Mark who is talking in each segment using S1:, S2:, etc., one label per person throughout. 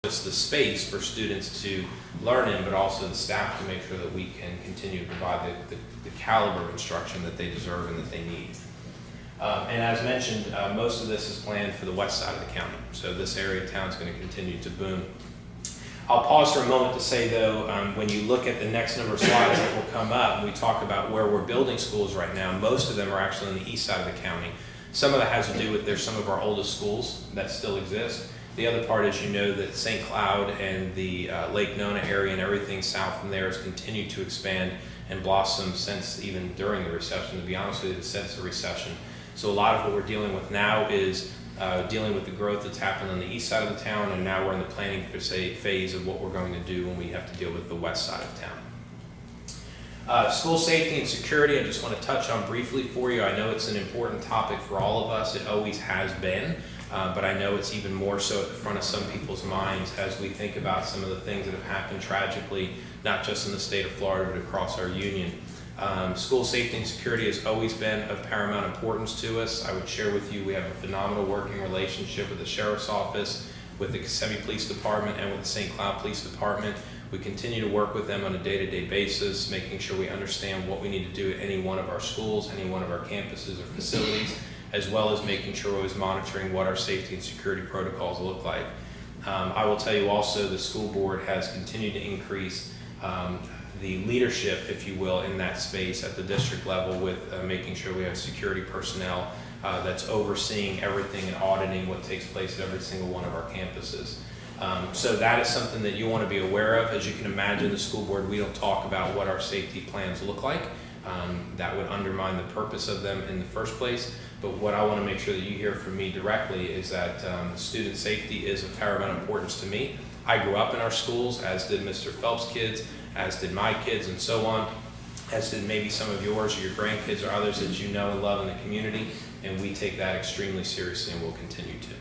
S1: just the space for students to learn in, but also the staff to make sure that we can continue to provide the caliber of instruction that they deserve and that they need. And as mentioned, most of this is planned for the west side of the county. So this area of town is going to continue to boom. I'll pause for a moment to say, though, when you look at the next number of slides that will come up, and we talk about where we're building schools right now, most of them are actually on the east side of the county. Some of that has to do with there's some of our oldest schools that still exist. The other part is, you know, that St. Cloud and the Lake Nona area and everything south from there has continued to expand and blossom since even during the recession, to be honest with you, since the recession. So a lot of what we're dealing with now is dealing with the growth that's happened on the east side of the town, and now we're in the planning phase of what we're going to do when we have to deal with the west side of town. School safety and security, I just want to touch on briefly for you. I know it's an important topic for all of us. It always has been, but I know it's even more so at the front of some people's minds as we think about some of the things that have happened tragically, not just in the state of Florida, but across our union. School safety and security has always been of paramount importance to us. I would share with you, we have a phenomenal working relationship with the Sheriff's Office, with the Kissimmee Police Department, and with the St. Cloud Police Department. We continue to work with them on a day-to-day basis, making sure we understand what we need to do at any one of our schools, any one of our campuses or facilities, as well as making sure we're always monitoring what our safety and security protocols look like. I will tell you also, the school board has continued to increase the leadership, if you will, in that space at the district level with making sure we have security personnel that's overseeing everything and auditing what takes place at every single one of our campuses. So that is something that you want to be aware of. As you can imagine, the school board, we don't talk about what our safety plans look like. That would undermine the purpose of them in the first place. But what I want to make sure that you hear from me directly is that student safety is of paramount importance to me. I grew up in our schools, as did Mr. Phelps' kids, as did my kids, and so on, as did maybe some of yours or your grandkids or others that you know and love in the community, and we take that extremely seriously and will continue to.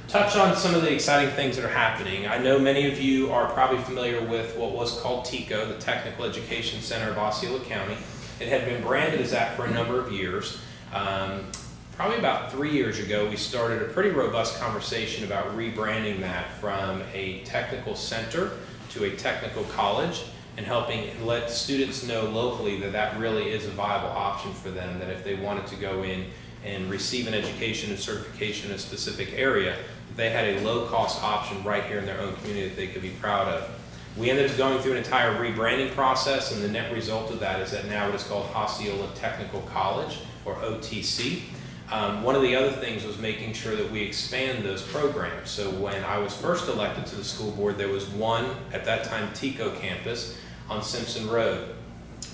S1: Touch on some of the exciting things that are happening. I know many of you are probably familiar with what was called TECO, the Technical Education Center of Osceola County. It had been branded as that for a number of years. Probably about 3 years ago, we started a pretty robust conversation about rebranding that from a technical center to a technical college, and helping let students know locally that that really is a viable option for them, that if they wanted to go in and receive an education and certification in a specific area, they had a low-cost option right here in their own community that they could be proud of. We ended up going through an entire rebranding process, and the net result of that is that now it is called Osceola Technical College, or OTC. One of the other things was making sure that we expand those programs. So when I was first elected to the school board, there was one, at that time, TECO campus on Simpson Road.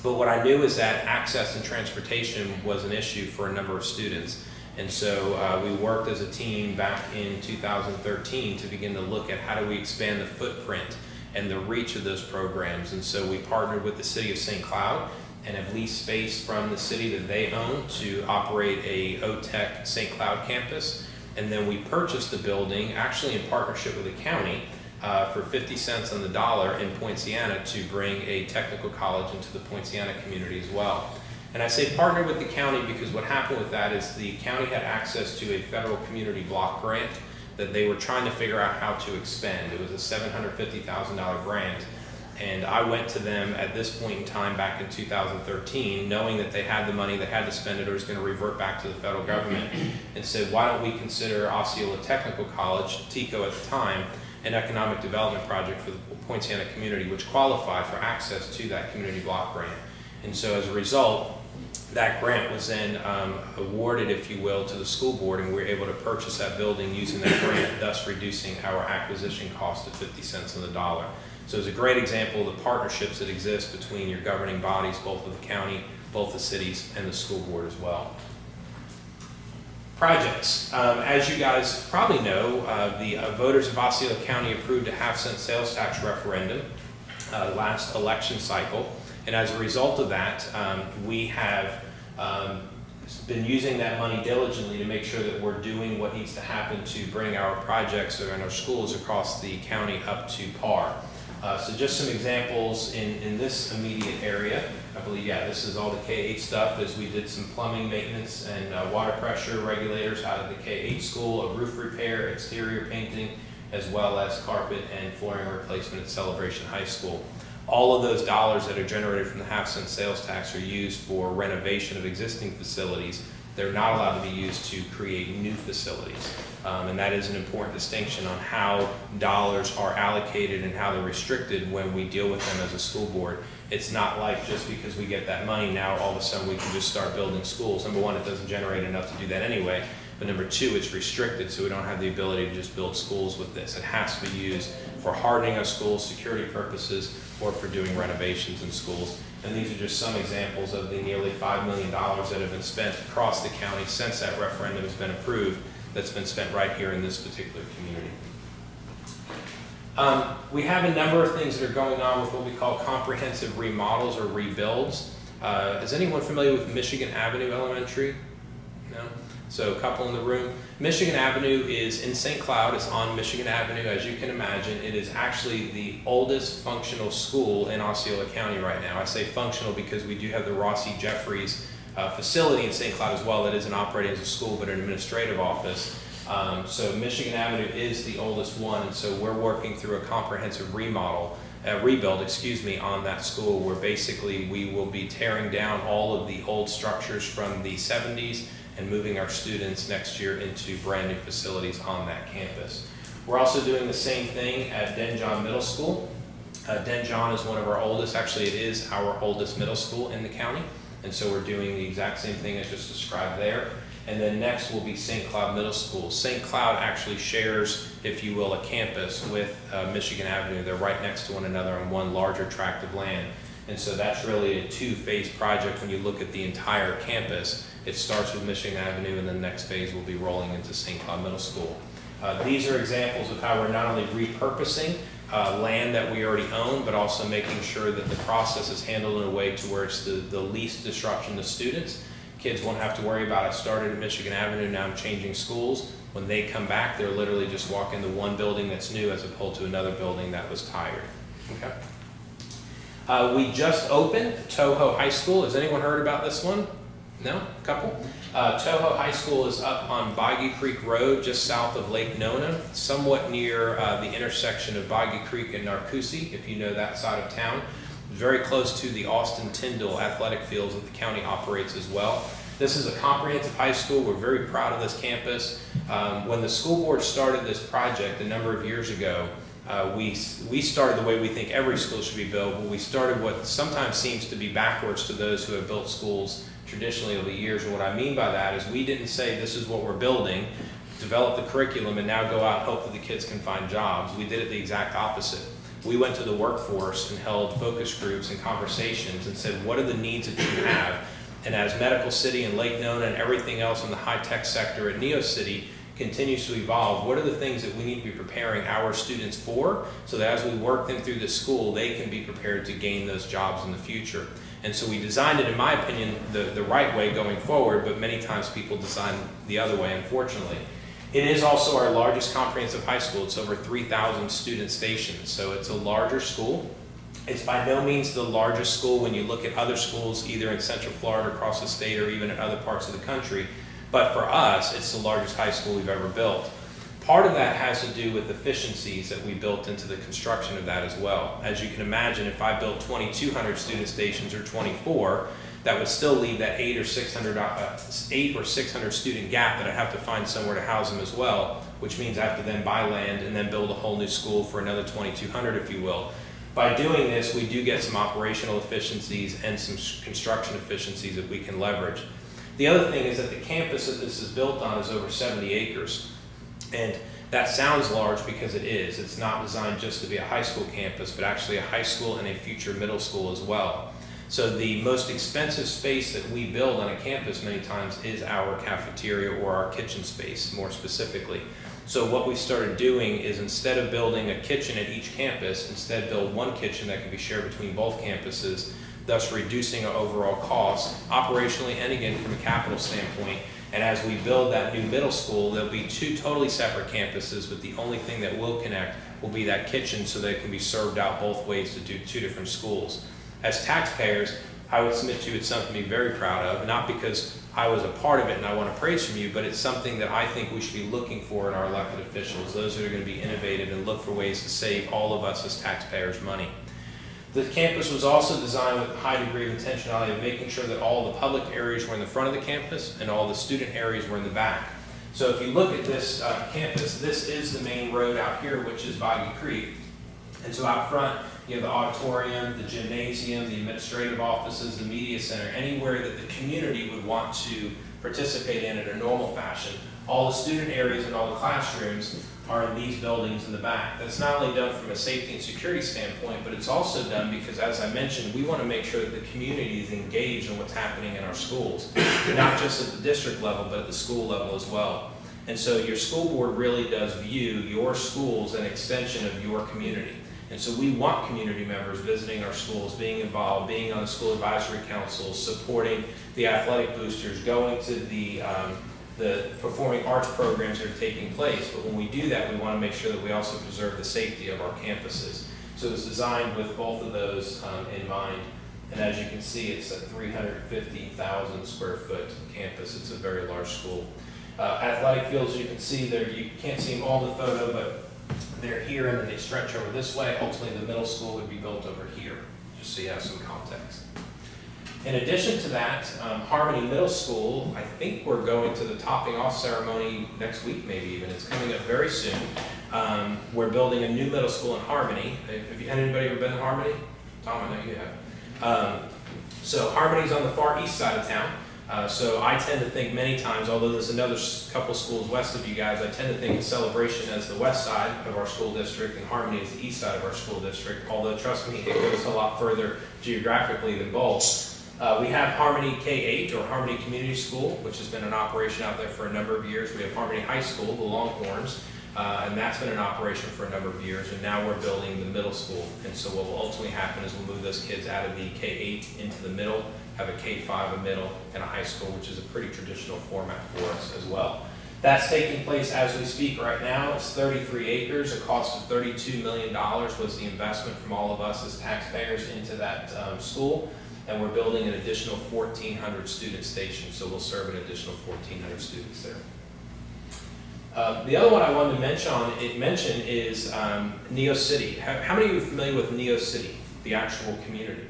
S1: But what I knew is that access and transportation was an issue for a number of students. And so we worked as a team back in 2013 to begin to look at how do we expand the footprint and the reach of those programs. And so we partnered with the city of St. Cloud and have leased space from the city that they own to operate a OTech St. Cloud campus. And then we purchased the building, actually in partnership with the county, for 50 cents on the dollar in Poinciana to bring a technical college into the Poinciana community as well. And I say partner with the county because what happened with that is the county had access to a federal community block grant that they were trying to figure out how to expend. It was a $750,000 grant. And I went to them at this point in time back in 2013, knowing that they had the money, they had to spend it, or it was going to revert back to the federal government, and said, why don't we consider Osceola Technical College, TECO at the time, an economic development project for the Poinciana community, which qualified for access to that community block grant. And so as a result, that grant was then awarded, if you will, to the school board, and we were able to purchase that building using that grant, thus reducing our acquisition cost to 50 cents on the dollar. So it's a great example of the partnerships that exist between your governing bodies, both of the county, both the cities, and the school board as well. Projects. As you guys probably know, the voters of Osceola County approved a half-cent sales tax referendum last election cycle. And as a result of that, we have been using that money diligently to make sure that we're doing what needs to happen to bring our projects and our schools across the county up to par. So just some examples in this immediate area. I believe, yeah, this is all the K-8 stuff, as we did some plumbing maintenance and water pressure regulators out of the K-8 school, a roof repair, exterior painting, as well as carpet and flooring replacement at Celebration High School. All of those dollars that are generated from the half-cent sales tax are used for renovation of existing facilities. They're not allowed to be used to create new facilities. And that is an important distinction on how dollars are allocated and how they're restricted when we deal with them as a school board. It's not like just because we get that money, now all of a sudden we can just start building schools. Number one, it doesn't generate enough to do that anyway. But number two, it's restricted, so we don't have the ability to just build schools with this. It has to be used for hardening our schools, security purposes, or for doing renovations in schools. And these are just some examples of the nearly $5 million that have been spent across the county since that referendum has been approved, that's been spent right here in this particular community. We have a number of things that are going on with what we call comprehensive remodels or rebuilds. Is anyone familiar with Michigan Avenue Elementary? No? So a couple in the room. Michigan Avenue is in St. Cloud. It's on Michigan Avenue, as you can imagine. It is actually the oldest functional school in Osceola County right now. I say functional because we do have the Rossi Jeffries facility in St. Cloud as well that isn't operating as a school but an administrative office. So Michigan Avenue is the oldest one, and so we're working through a comprehensive rebuild, on that school, where basically we will be tearing down all of the old structures from the 70s and moving our students next year into brand new facilities on that campus. We're also doing the same thing at Denjon Middle School. Denjon is one of our oldest, actually it is our oldest middle school in the county, and so we're doing the exact same thing as just described there. And then next will be St. Cloud Middle School. St. Cloud actually shares, if you will, a campus with Michigan Avenue. They're right next to one another on one larger tract of land. And so that's really a two-phase project when you look at the entire campus. It starts with Michigan Avenue, and the next phase will be rolling into St. Cloud Middle School. These are examples of how we're not only repurposing land that we already own, but also making sure that the process is handled in a way to where it's the least disruption to students. Kids won't have to worry about, I started at Michigan Avenue, now I'm changing schools. When they come back, they're literally just walking to one building that's new as opposed to another building that was tired. Okay. We just opened Touhou High School. Has anyone heard about this one? No? A couple? Touhou High School is up on Boggy Creek Road, just south of Lake Nona, somewhat near the intersection of Boggy Creek and Narcoossee, if you know that side of town. Very close to the Austin Tyndall athletic fields that the county operates as well. This is a comprehensive high school. We're very proud of this campus. When the school board started this project a number of years ago, we started the way we think every school should be built, but we started what sometimes seems to be backwards to those who have built schools traditionally over the years. And what I mean by that is we didn't say this is what we're building, develop the curriculum, and now go out and hope that the kids can find jobs. We did it the exact opposite. We went to the workforce and held focus groups and conversations and said, what are the needs that you have? And as Medical City and Lake Nona and everything else in the high-tech sector at Neo City continues to evolve, what are the things that we need to be preparing our students for, so that as we work them through the school, they can be prepared to gain those jobs in the future? And so we designed it, in my opinion, the right way going forward, but many times people design the other way, unfortunately. It is also our largest comprehensive high school. It's over 3,000 student stations, so it's a larger school. It's by no means the largest school when you look at other schools, either in Central Florida, across the state, or even in other parts of the country. But for us, it's the largest high school we've ever built. Part of that has to do with efficiencies that we built into the construction of that as well. As you can imagine, if I built 2,200 student stations or 24, that would still leave that 8 or 600 student gap that I have to find somewhere to house them as well, which means I have to then buy land and then build a whole new school for another 2,200, if you will. By doing this, we do get some operational efficiencies and some construction efficiencies that we can leverage. The other thing is that the campus that this is built on is over 70 acres. And that sounds large because it is. It's not designed just to be a high school campus, but actually a high school and a future middle school as well. So the most expensive space that we build on a campus many times is our cafeteria or our kitchen space, more specifically. So what we started doing is, instead of building a kitchen at each campus, instead build one kitchen that can be shared between both campuses, thus reducing our overall costs operationally and again from a capital standpoint, And as we build that new middle school, there'll be 2 totally separate campuses, but the only thing that will connect will be that kitchen so that it can be served out both ways to do 2 different schools. As taxpayers, I would submit to you it's something to be very proud of, not because I was a part of it and I want to praise from you, but it's something that I think we should be looking for in our elected officials, those that are going to be innovative and look for ways to save all of us as taxpayers money. The campus was also designed with a high degree of intentionality of making sure that all the public areas were in the front of the campus and all the student areas were in the back. So if you look at this campus, this is the main road out here, which is Boggy Creek. And so out front, you have the auditorium, the gymnasium, the administrative offices, the media center, anywhere that the community would want to participate in a normal fashion. All the student areas and all the classrooms are in these buildings in the back. That's not only done from a safety and security standpoint, but it's also done because, as I mentioned, we want to make sure that the community is engaged in what's happening in our schools, not just at the district level, but at the school level as well. And so your school board really does view your schools as an extension of your community. And so we want community members visiting our schools, being involved, being on the school advisory councils, supporting the athletic boosters, going to the performing arts programs that are taking place. But when we do that, we want to make sure that we also preserve the safety of our campuses. So it's designed with both of those in mind. And as you can see, it's a 350,000 square foot campus. It's a very large school. Athletic fields, you can see there, you can't see them all in the photo, but they're here and then they stretch over this way. Ultimately, the middle school would be built over here, just so you have some context. In addition to that, Harmony Middle School, I think we're going to the topping off ceremony next week, maybe even. It's coming up very soon. We're building a new middle school in Harmony. Have anybody ever been to Harmony? Tom, I know you have. So Harmony's on the far east side of town. So I tend to think many times, although there's another couple schools west of you guys, I tend to think of Celebration as the west side of our school district and Harmony as the east side of our school district, although trust me, it goes a lot further geographically than both. We have Harmony K-8 or Harmony Community School, which has been in operation out there for a number of years. We have Harmony High School, the Longhorns, and that's been in operation for a number of years, and now we're building the middle school. And so what will ultimately happen is we'll move those kids out of the K-8 into the middle, have a K-5, a middle, and a high school, which is a pretty traditional format for us as well. That's taking place as we speak right now. It's 33 acres. A cost of $32 million was the investment from all of us as taxpayers into that school. And we're building an additional 1,400 student stations, so we'll serve an additional 1,400 students there. The other one I wanted to mention is Neo City. How many of you are familiar with Neo City, the actual community?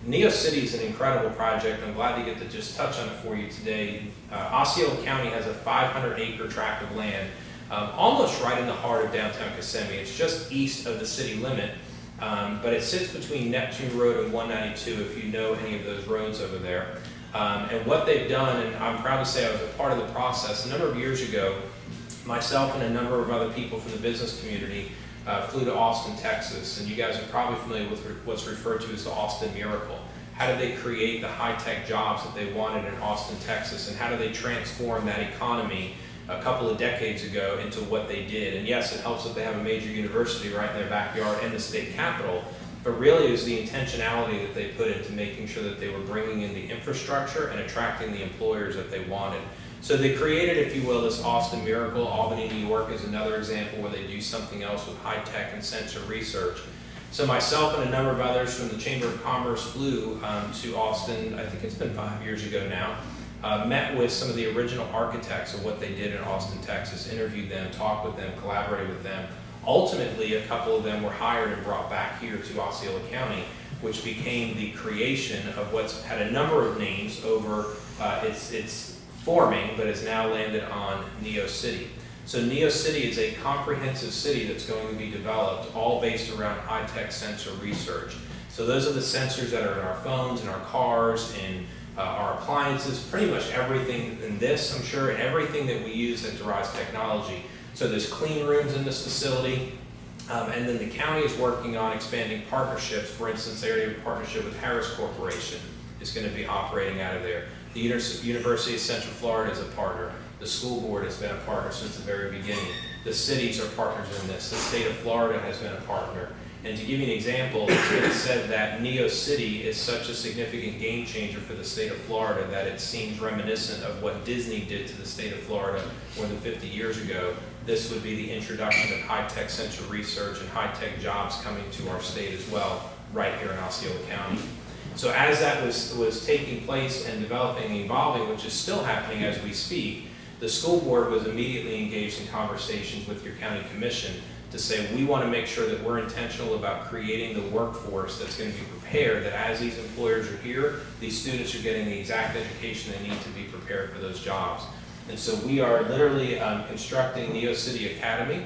S1: Neo City is an incredible project. I'm glad to get to just touch on it for you today. Osceola County has a 500-acre tract of land, almost right in the heart of downtown Kissimmee. It's just east of the city limit, but it sits between Neptune Road and 192, if you know any of those roads over there. And what they've done, and I'm proud to say I was a part of the process, a number of years ago, myself and a number of other people from the business community flew to Austin, Texas, and you guys are probably familiar with what's referred to as the Austin Miracle. How did they create the high-tech jobs that they wanted in Austin, Texas, and how did they transform that economy a couple of decades ago into what they did? And yes, it helps that they have a major university right in their backyard and the state capital, but really it was the intentionality that they put into making sure that they were bringing in the infrastructure and attracting the employers that they wanted. So they created, if you will, this Austin Miracle. Albany, New York is another example where they do something else with high-tech and sensor research. So myself and a number of others from the Chamber of Commerce flew to Austin, I think it's been 5 years ago now, met with some of the original architects of what they did in Austin, Texas, interviewed them, talked with them, collaborated with them. Ultimately, a couple of them were hired and brought back here to Osceola County, which became the creation of what's had a number of names over its forming, but has now landed on Neo City. So Neo City is a comprehensive city that's going to be developed, all based around high-tech sensor research. So those are the sensors that are in our phones, in our cars, in our appliances, pretty much everything in this, I'm sure, and everything that we use that derives technology. So there's clean rooms in this facility, and then the county is working on expanding partnerships. For instance, they already have a partnership with Harris Corporation. It's going to be operating out of there. The University of Central Florida is a partner. The school board has been a partner since the very beginning. The cities are partners in this. The state of Florida has been a partner. And to give you an example, it's been said that Neo City is such a significant game changer for the state of Florida that it seems reminiscent of what Disney did to the state of Florida more than 50 years ago. This would be the introduction of high-tech central research and high-tech jobs coming to our state as well, right here in Osceola County. So as that was taking place and developing and evolving, which is still happening as we speak, the school board was immediately engaged in conversations with your county commission to say we want to make sure that we're intentional about creating the workforce that's going to be prepared, that as these employers are here, these students are getting the exact education they need to be prepared for those jobs. And so we are literally constructing Neo City Academy.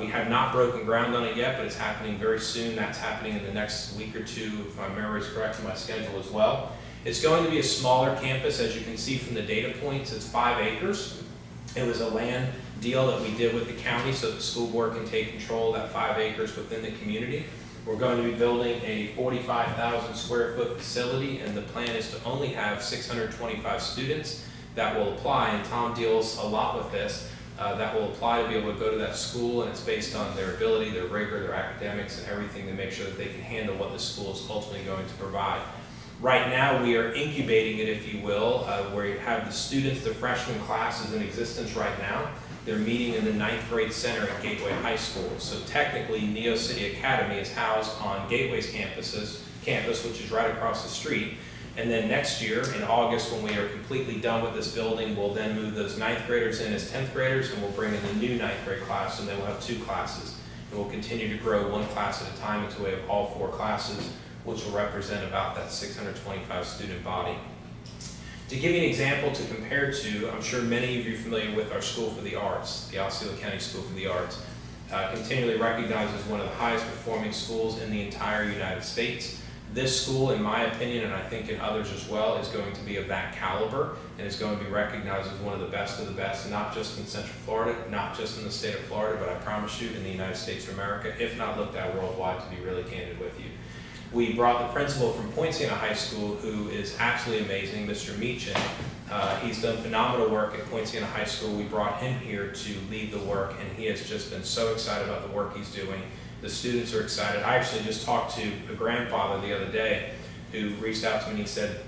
S1: We have not broken ground on it yet, but it's happening very soon. That's happening in the next week or two, if my memory is correct in my schedule as well. It's going to be a smaller campus, as you can see from the data points. It's 5 acres. It was a land deal that we did with the county so the school board can take control of that 5 acres within the community. We're going to be building a 45,000 square foot facility, and the plan is to only have 625 students that will apply, and Tom deals a lot with this, that will apply to be able to go to that school, and it's based on their ability, their rigor, their academics, and everything to make sure that they can handle what the school is ultimately going to provide. Right now, we are incubating it, if you will, where you have the students, the freshman class is in existence right now. They're meeting in the 9th grade center at Gateway High School. So technically, Neo City Academy is housed on Gateway's campus, which is right across the street. And then next year, in August, when we are completely done with this building, we'll then move those 9th graders in as 10th graders, and we'll bring in the new 9th grade class, and then we'll have 2 classes. And we'll continue to grow 1 class at a time until we have all 4 classes, which will represent about that 625 student body. To give you an example to compare to, I'm sure many of you are familiar with our School for the Arts, the Osceola County School for the Arts, continually recognized as one of the highest performing schools in the entire United States. This school, in my opinion, and I think in others as well, is going to be of that caliber and is going to be recognized as one of the best, not just in Central Florida, not just in the state of Florida, but I promise you in the United States of America, if not looked at worldwide, to be really candid with you. We brought the principal from Poinciana High School, who is absolutely amazing, Mr. Meechin. He's done phenomenal work at Poinciana High School. We brought him here to lead the work, and he has just been so excited about the work he's doing. The students are excited. I actually just talked to a grandfather the other day who reached out to me and he said,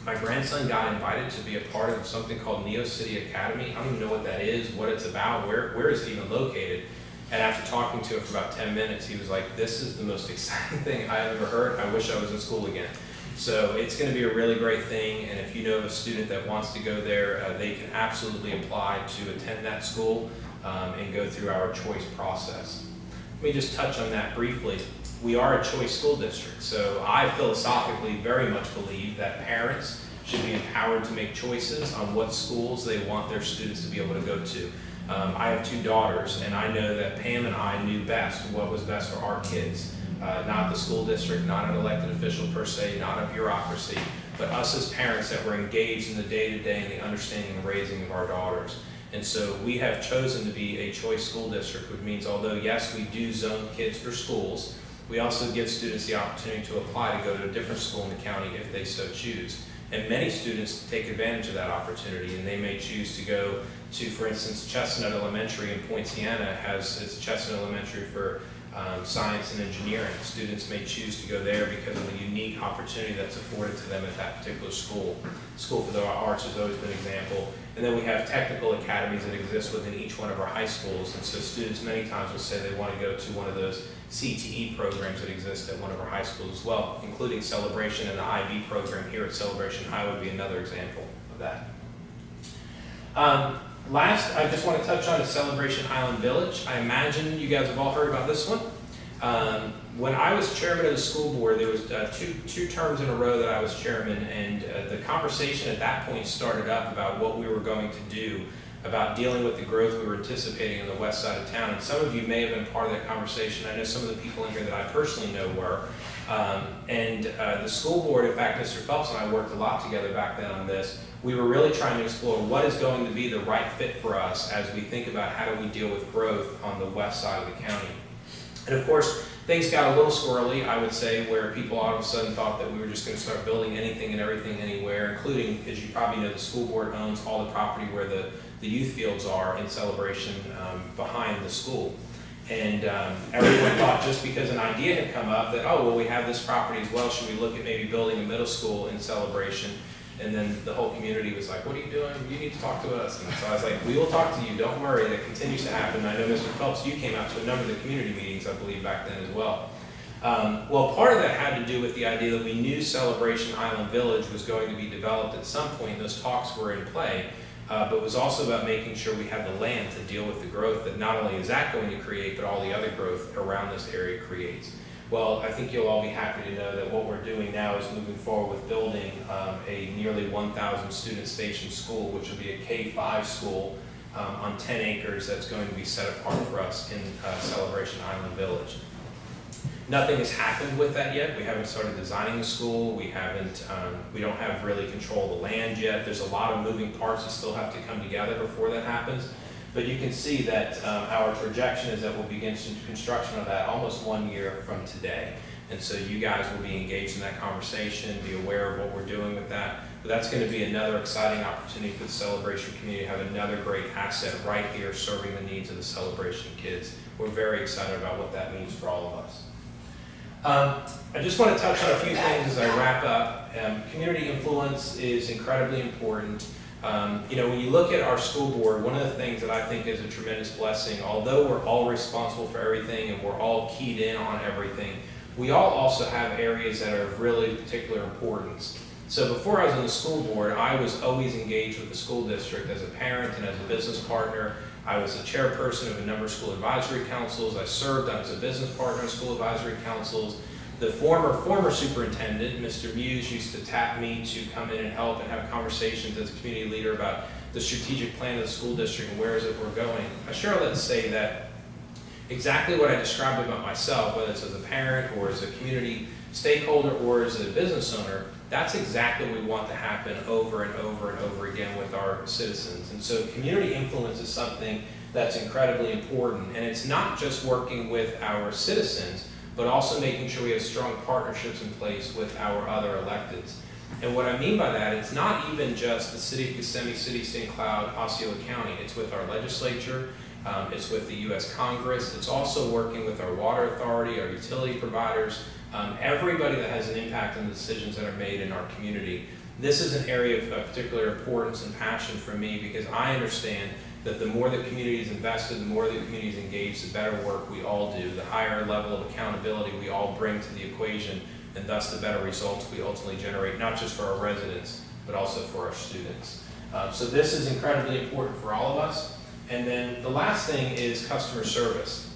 S1: my grandson got invited to be a part of something called Neo City Academy. I don't even know what that is, what it's about, where is it even located? And after talking to him for about 10 minutes, he was like, this is the most exciting thing I've ever heard. I wish I was in school again. So it's going to be a really great thing. And if you know of a student that wants to go there, they can absolutely apply to attend that school and go through our choice process. Let me just touch on that briefly. We are a choice school district. So I philosophically very much believe that parents should be empowered to make choices on what schools they want their students to be able to go to. I have 2 daughters, and I know that Pam and I knew best what was best for our kids. Not the school district, not an elected official per se, not a bureaucracy, but us as parents that were engaged in the day-to-day and the understanding and raising of our daughters. And so we have chosen to be a choice school district, which means although, yes, we do zone kids for schools, we also give students the opportunity to apply to go to a different school in the county if they so choose. And many students take advantage of that opportunity, and they may choose to go to, for instance, Chestnut Elementary in Poinciana has its Chestnut Elementary for science and engineering. Students may choose to go there because of the unique opportunity that's afforded to them at that particular school. School for the Arts has always been an example. And then we have technical academies that exist within each one of our high schools. And so students many times will say they want to go to one of those CTE programs that exist at one of our high schools as well, including Celebration, and the IB program here at Celebration High would be another example of that. Last, I just want to touch on is Celebration Highland Village. I imagine you guys have all heard about this one. When I was chairman of the school board, there was two terms in a row that I was chairman, and the conversation at that point started up about what we were going to do about dealing with the growth we were anticipating in the west side of town. And some of you may have been part of that conversation. I know some of the people in here that I personally know were. The school board, in fact, Mr. Phelps and I worked a lot together back then on this. We were really trying to explore what is going to be the right fit for us as we think about how do we deal with growth on the west side of the county. And of course, things got a little squirrely, I would say, where people all of a sudden thought that we were just going to start building anything and everything anywhere, including, as you probably know, the school board owns all the property where the youth fields are in Celebration behind the school. And everyone thought just because an idea had come up that, oh, well, we have this property as well, should we look at maybe building a middle school in Celebration? And then the whole community was like, what are you doing? You need to talk to us. And so I was like, we will talk to you, don't worry, that continues to happen. I know Mr. Phelps, you came out to a number of the community meetings, I believe, back then as well. Well, part of that had to do with the idea that we knew Celebration Island Village was going to be developed at some point. Those talks were in play, but it was also about making sure we had the land to deal with the growth that not only is that going to create, but all the other growth around this area creates. Well, I think you'll all be happy to know that what we're doing now is moving forward with building a nearly 1,000 student station school, which will be a K-5 school on 10 acres that's going to be set apart for us in Celebration Island Village. Nothing has happened with that yet. We haven't started designing the school. We don't have really control of the land yet. There's a lot of moving parts that still have to come together before that happens. But you can see that our projection is that we'll begin construction of that almost 1 year from today. And so you guys will be engaged in that conversation, be aware of what we're doing with that. But that's going to be another exciting opportunity for the Celebration community to have another great asset right here serving the needs of the Celebration kids. We're very excited about what that means for all of us. I just want to touch on a few things as I wrap up. Community influence is incredibly important. When you look at our school board, one of the things that I think is a tremendous blessing, although we're all responsible for everything and we're all keyed in on everything, we all also have areas that are of really particular importance. So before I was on the school board, I was always engaged with the school district as a parent and as a business partner. I was the chairperson of a number of school advisory councils. I served as a business partner in school advisory councils. The former superintendent, Mr. Muse, used to tap me to come in and help and have conversations as a community leader about the strategic plan of the school district and where is it we're going. I sure let's say that exactly what I described about myself, whether it's as a parent or as a community stakeholder or as a business owner, that's exactly what we want to happen over and over and over again with our citizens. And so community influence is something that's incredibly important. And it's not just working with our citizens, but also making sure we have strong partnerships in place with our other electeds. And what I mean by that, it's not even just the City of Kissimmee, City of St. Cloud, Osceola County. It's with our legislature, it's with the U.S. Congress, it's also working with our water authority, our utility providers, everybody that has an impact on the decisions that are made in our community. This is an area of particular importance and passion for me because I understand that the more the community is invested, the more the community is engaged, the better work we all do, the higher level of accountability we all bring to the equation, and thus the better results we ultimately generate, not just for our residents, but also for our students. So this is incredibly important for all of us. And then the last thing is customer service.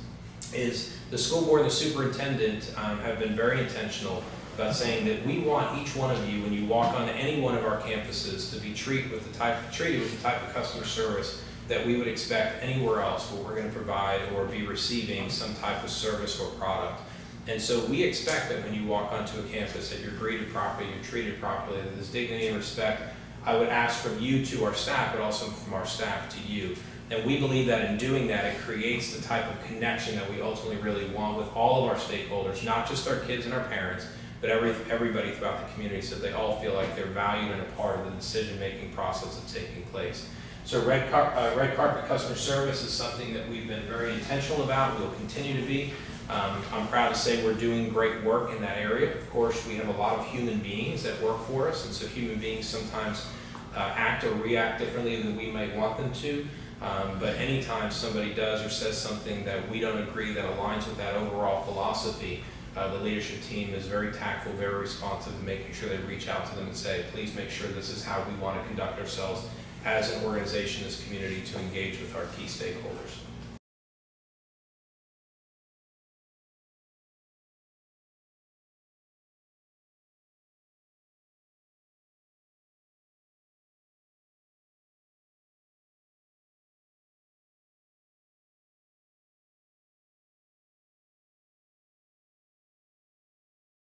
S1: Is the school board and the superintendent have been very intentional about saying that we want each one of you, when you walk onto any one of our campuses, to be treated with the type of customer service that we would expect anywhere else where we're going to provide or be receiving some type of service or product. And so we expect that when you walk onto a campus that you're greeted properly, you're treated properly, that there's dignity and respect. I would ask from you to our staff, but also from our staff to you. And we believe that in doing that, it creates the type of connection that we ultimately really want with all of our stakeholders, not just our kids and our parents, but everybody throughout the community, so they all feel like they're valued and a part of the decision-making process that's taking place. So red carpet customer service is something that we've been very intentional about. We'll continue to be. I'm proud to say we're doing great work in that area. Of course, we have a lot of human beings that work for us, and so human beings sometimes act or react differently than we might want them to. But anytime somebody does or says something that we don't agree that aligns with that overall philosophy, the leadership team is very tactful, very responsive, and making sure they reach out to them and say, please make sure this is how we want to conduct ourselves as an organization, this community, to engage with our key stakeholders.